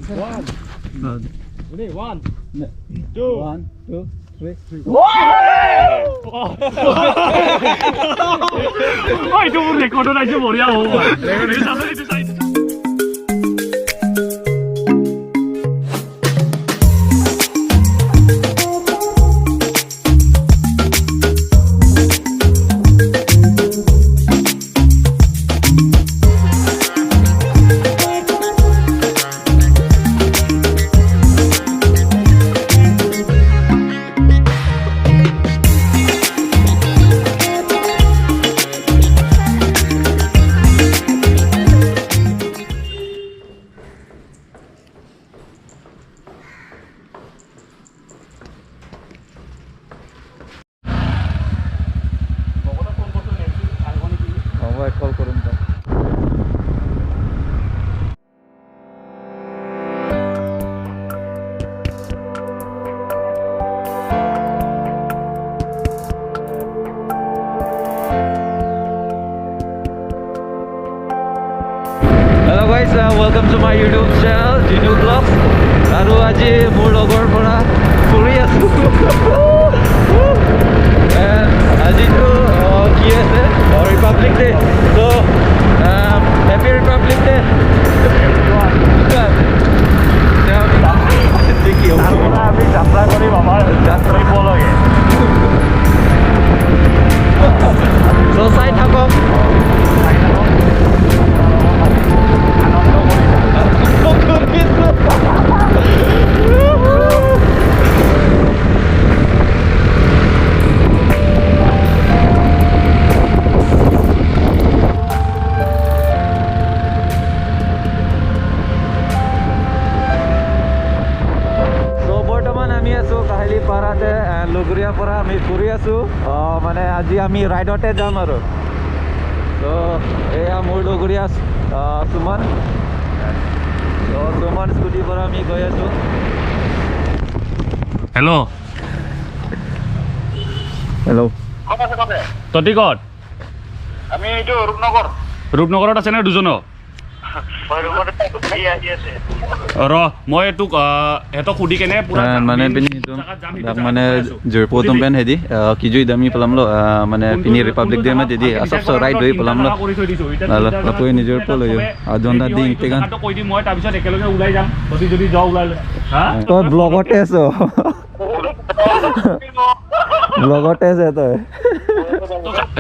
One. Ready? 1, 2. 1, 2, 3. Ôi, tôi muốn record ở đây chứ bộ đi đâu mà. Record đi sao đấy, tôi call করুন তো Hello guys, welcome to my YouTube channel Jinu Vlogs. আৰু আজি মোৰ লগৰ পৰা ফুৰি আছো আজিতো কি আছে ৰিপাব্লিক ডে তো হ্যাপি রিপাবলিক ডে দেখি আমি যাত্রা করি আমার যাত্রাই বলগে তো চাই থাকক লগৰীয়াৰ পৰা আমি ফুৰি আছোঁ মানে আজি আমি ৰাইডতে যাম আৰু তো এয়া মোৰ লগৰীয়া সুমন তো সুমন স্কুটিৰ পৰা আমি গৈ আছোঁ হেল্ল' হেল্ল' তহঁতি ক'ত আমি এইটো ৰূপনগৰত আছে নে দুজনো ৰ মই তোক সিহঁতক সুধি কেনে মানে পিনি মানে জয়পুৰ তুমপেন হেদি কিজুই দামি পলামলো মানে পিনি ৰিপাব্লিক ডে মে দিদি সবসে ৰাইড হৈ পলামলো আপুনি নিজৰ পল হৈ আজন্দা দি ইতেগান কৈ দি মই তাৰ পিছত একেলগে ওলাই যাম যদি যদি যাও ওলাই হা তই ব্লগতে আছ ব্লগতে আছে তই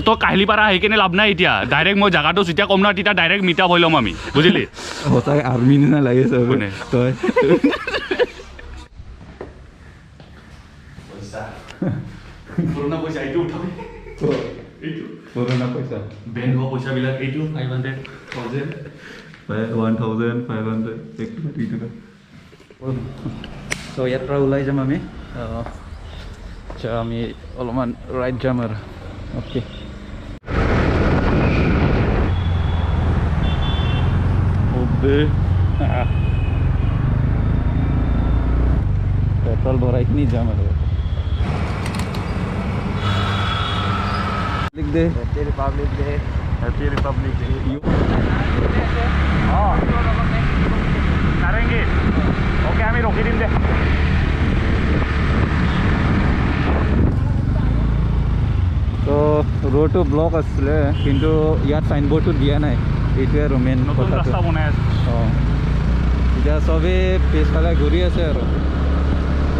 তো কাহিলিপাৰা আহি কেনে লাভ নাই এতিয়া ডাইৰেক্ট মই জাগাটো যেতিয়া কম না তেতিয়া ডাইৰেক্ট মিটআপ হৈ ল'ম আমি বুজিলি সঁচাকৈ আৰ্মি নিচিনা লাগিছে তই পুৰণা পইচা এইটো উঠাবি এইটো পুৰণা পইচা বেংক হোৱা পইচাবিলাক এইটো 500,000 চ' ইয়াৰ পৰা ওলাই যাম আমি আচ্ছা আমি অলপমান ৰাইড যাম আৰু অ'কে পেট্ৰল ভৰাইখিনি যাম আৰু Republic day Happy Republic Day. Oh. Narengi. Okay, আমি ৰখি দিম দে। তো ৰোডটো ব্লক আছিলে কিন্তু ইয়াত সাইনবোৰ্ডটো দিয়া নাই এইটোৱে আৰু মেইন কথাটো ৰাস্তা বনাই আছে অঁ এতিয়া চবেই পিছফালে ঘূৰি আছে আৰু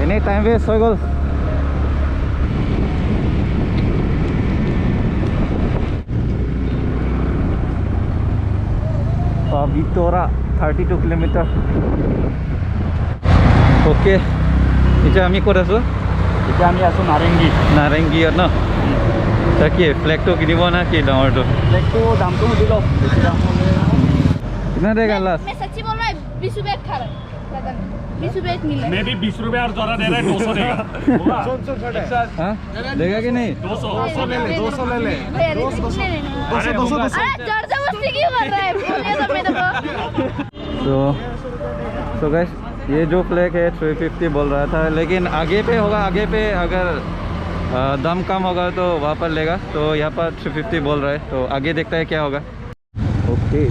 এনেই টাইম ৱেষ্ট হৈ গ'ল Vitora 32 কিলোমিটাৰ ওকে এতিয়া আমি ক'ত আছোঁ এতিয়া আমি আছোঁ নাৰেংগীত ন তাকে ফ্লেগটো কিনিব না কি ডাঙৰটো ফ্লেগটো দামটো সুধি লওক বেছি দাম হ'লে कितना देगा लास्ट मैं सच्ची बोल रहा है 20 रुपए खा रहा है 20 रुपए मिला मैं भी 20 रुपए और ज़्यादा दे रहा है 200 देगा हाँ देगा कि नहीं 200 ले ले 200 ले ले 200 अरे जबरदस्ती क्यों कर रहा है बोलिए तो मेरे को तो गाइस ये जो फ्लैग है 350 बोल रहा था लेकिन आगे पे होगा आगे पे अगर दम कम होगा तो वहाँ पर लेगा तो यहाँ पर 350 बोल रहा है तो आगे देखता है क्या होगा ओके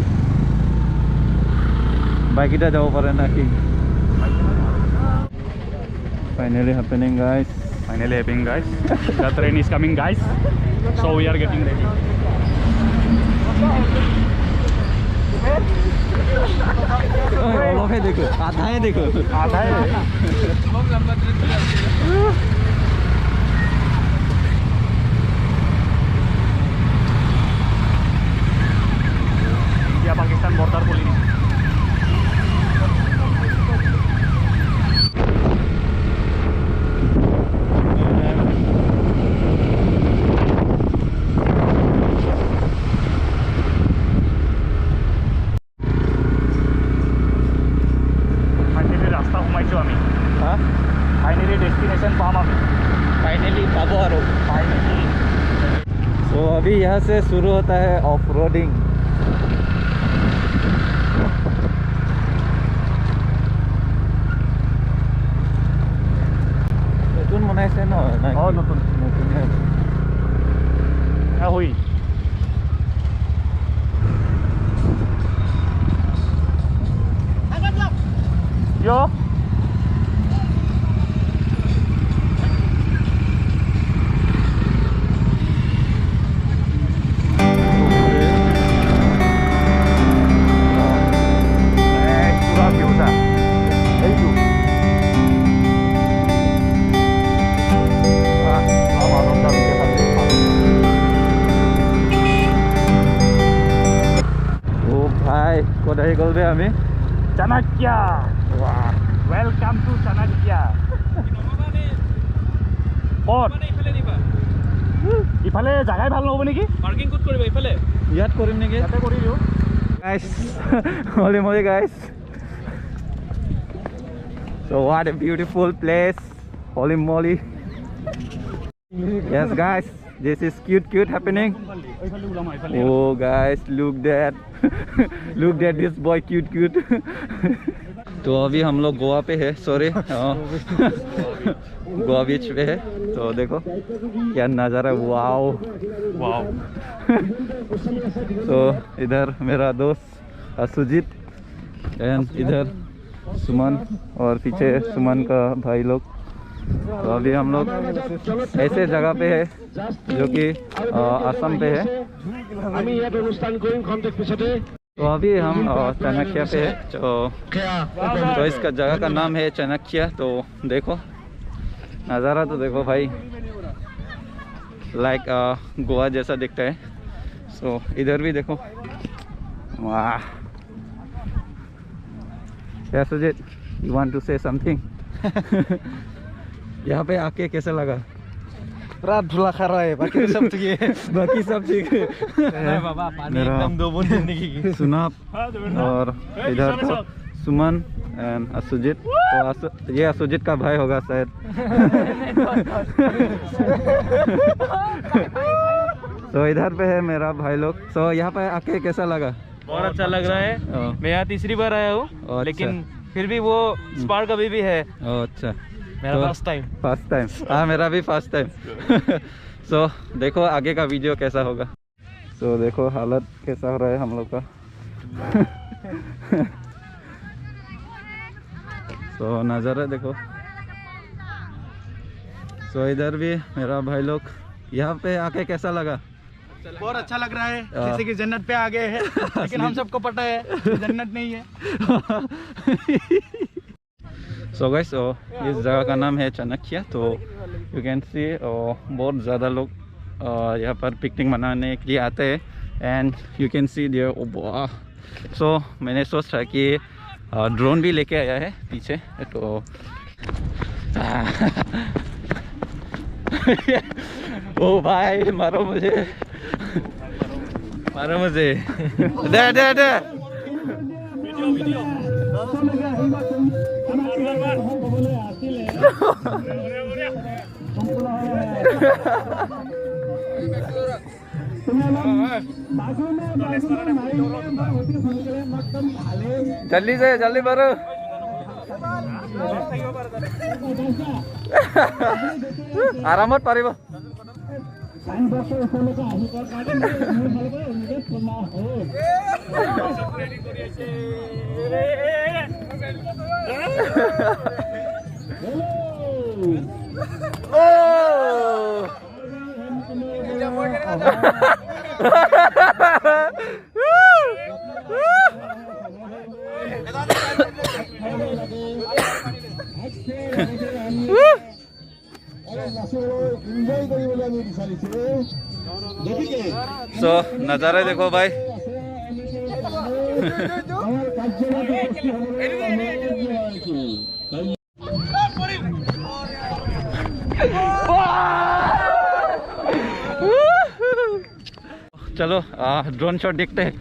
बाइक इटा जाओ पर ना कि Finally happening, guys. Finally happening, guys. The train is coming, guys. So we are getting ready. है देखो, आधा है देखो, आधा है. India Pakistan border police. Finally destination palm अभी. फाइनली पाबो आरो. तो अभी यहाँ से शुरू होता है ऑफ रोडिंग. नतुन बनाइছে ন? नतुन हुई. यो কোথায় গ'ল বে আমি? চাণক্য. Welcome to Chanakya. ক'ত? ইফালে জাগাই ভাল নহ'ব নেকি? পাৰ্কিং ক'ত কৰিবা ইফালে? ইয়াত কৰিম নেকি? ইয়াতে কৰি দিওঁ. Guys, holy moly, guys. So what a beautiful place. Holy moly. Yes, guys, this is cute happening. Oh guys, look that. Look at this boy, cute. तो अभी हम लोग गोवा पे है. सॉरी, गोवा बीच पे है. तो देखो क्या नज़ारा. वाओ. तो इधर मेरा दोस्त सुजीत एंड इधर सुमन और पीछे सुमन का भाई लोग. तो अभी हम लोग ऐसे जगह पे है जो कि असम पे है. तो अभी हम चाणक्य पे है. तो इसका जगह का नाम है चाणक्य. तो देखो नज़ारा तो देखो भाई, लाइक गोवा जैसा दिखता है. सो इधर भी देखो. वाह. क्या Sujit, you want to say something? यहाँ पे आके कैसा लगा? रात धुला खा रहा है, बाकी सब ठीक है. बाकी सब ठीक है. बाबा पानी मेरा एकदम दो बूंद जिंदगी की. सुनाप और इधर तो सुमन एंड असुजीत. तो ये असुजीत का भाई होगा शायद. तो इधर पे है मेरा भाई लोग. तो यहाँ पे आके कैसा लगा? बहुत अच्छा लग रहा है. मैं यहाँ तीसरी बार आया हूँ, लेकिन फिर भी वो स्पार्क अभी भी है. अच्छा, मेरा फर्स्ट टाइम. हाँ, मेरा भी फर्स्ट टाइम. सो देखो आगे का वीडियो कैसा होगा. सो देखो हालत कैसा हो रहा है हम लोग का. सो नज़ारा देखो. सो इधर भी मेरा भाई लोग. यहाँ पे आके कैसा लगा? बहुत अच्छा लग रहा है, जैसे कि जन्नत पे आ गए हैं. लेकिन हम सबको पता है जन्नत नहीं है. सो गाइस, इस जगह का नाम है चाणक्य. तो यू कैन सी बहुत ज़्यादा लोग यहाँ पर पिकनिक मनाने के लिए आते हैं. And you can see there. So मैंने सोच रहा कि ड्रोन भी लेके आया है पीछे. तो ओ भाई, मारो मुझे. दे. जल्दी बारो. आरामत पारिब. So नजारा देखो भाई. चलो ड्रोन शॉट देखते हैं.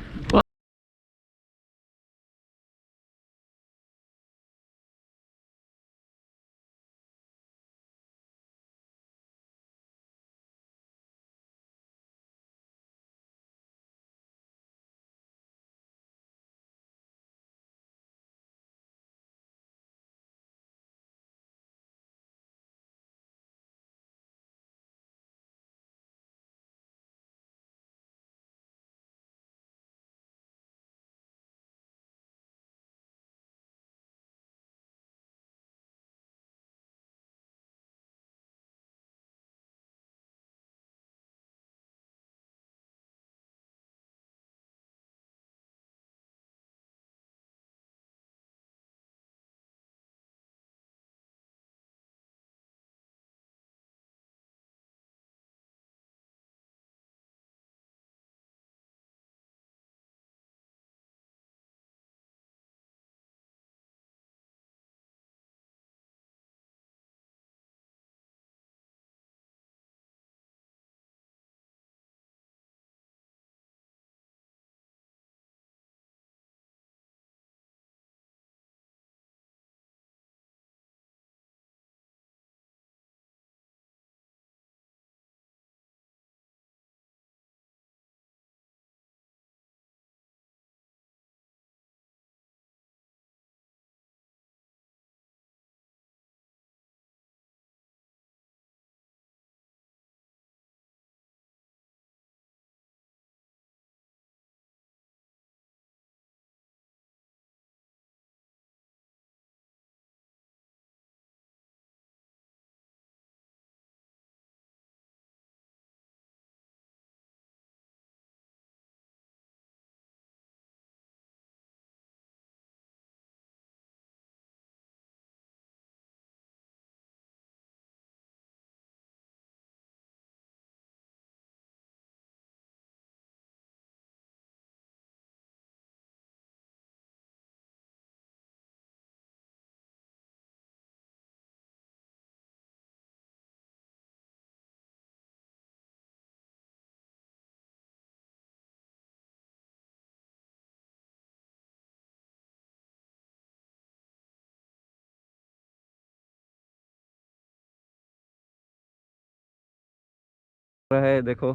है देखो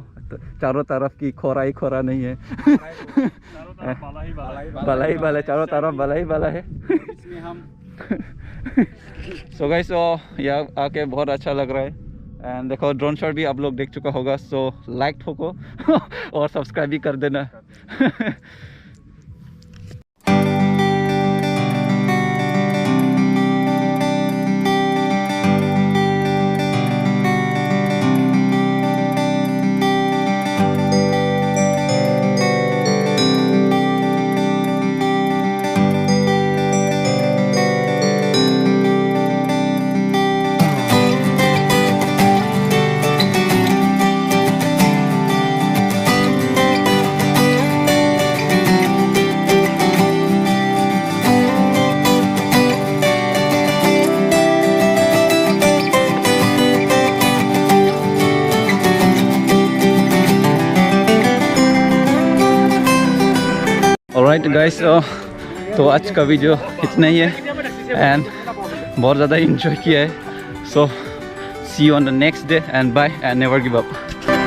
चारों तरफ की खोरा ही खोरा नहीं है. बाला ही बाला, चारों तरफ बाला ही बाला है. सो गाइस यहाँ आके बहुत अच्छा लग रहा है. एंड देखो ड्रोन शॉट भी आप लोग देख चुका होगा. सो लाइक ठोको और सब्सक्राइब भी कर देना. ऑलराइट गाइस, तो आज का वीडियो इतना ही है. एंड बहुत ज़्यादा इंजॉय किया है. So see you on the next day and bye and never give up.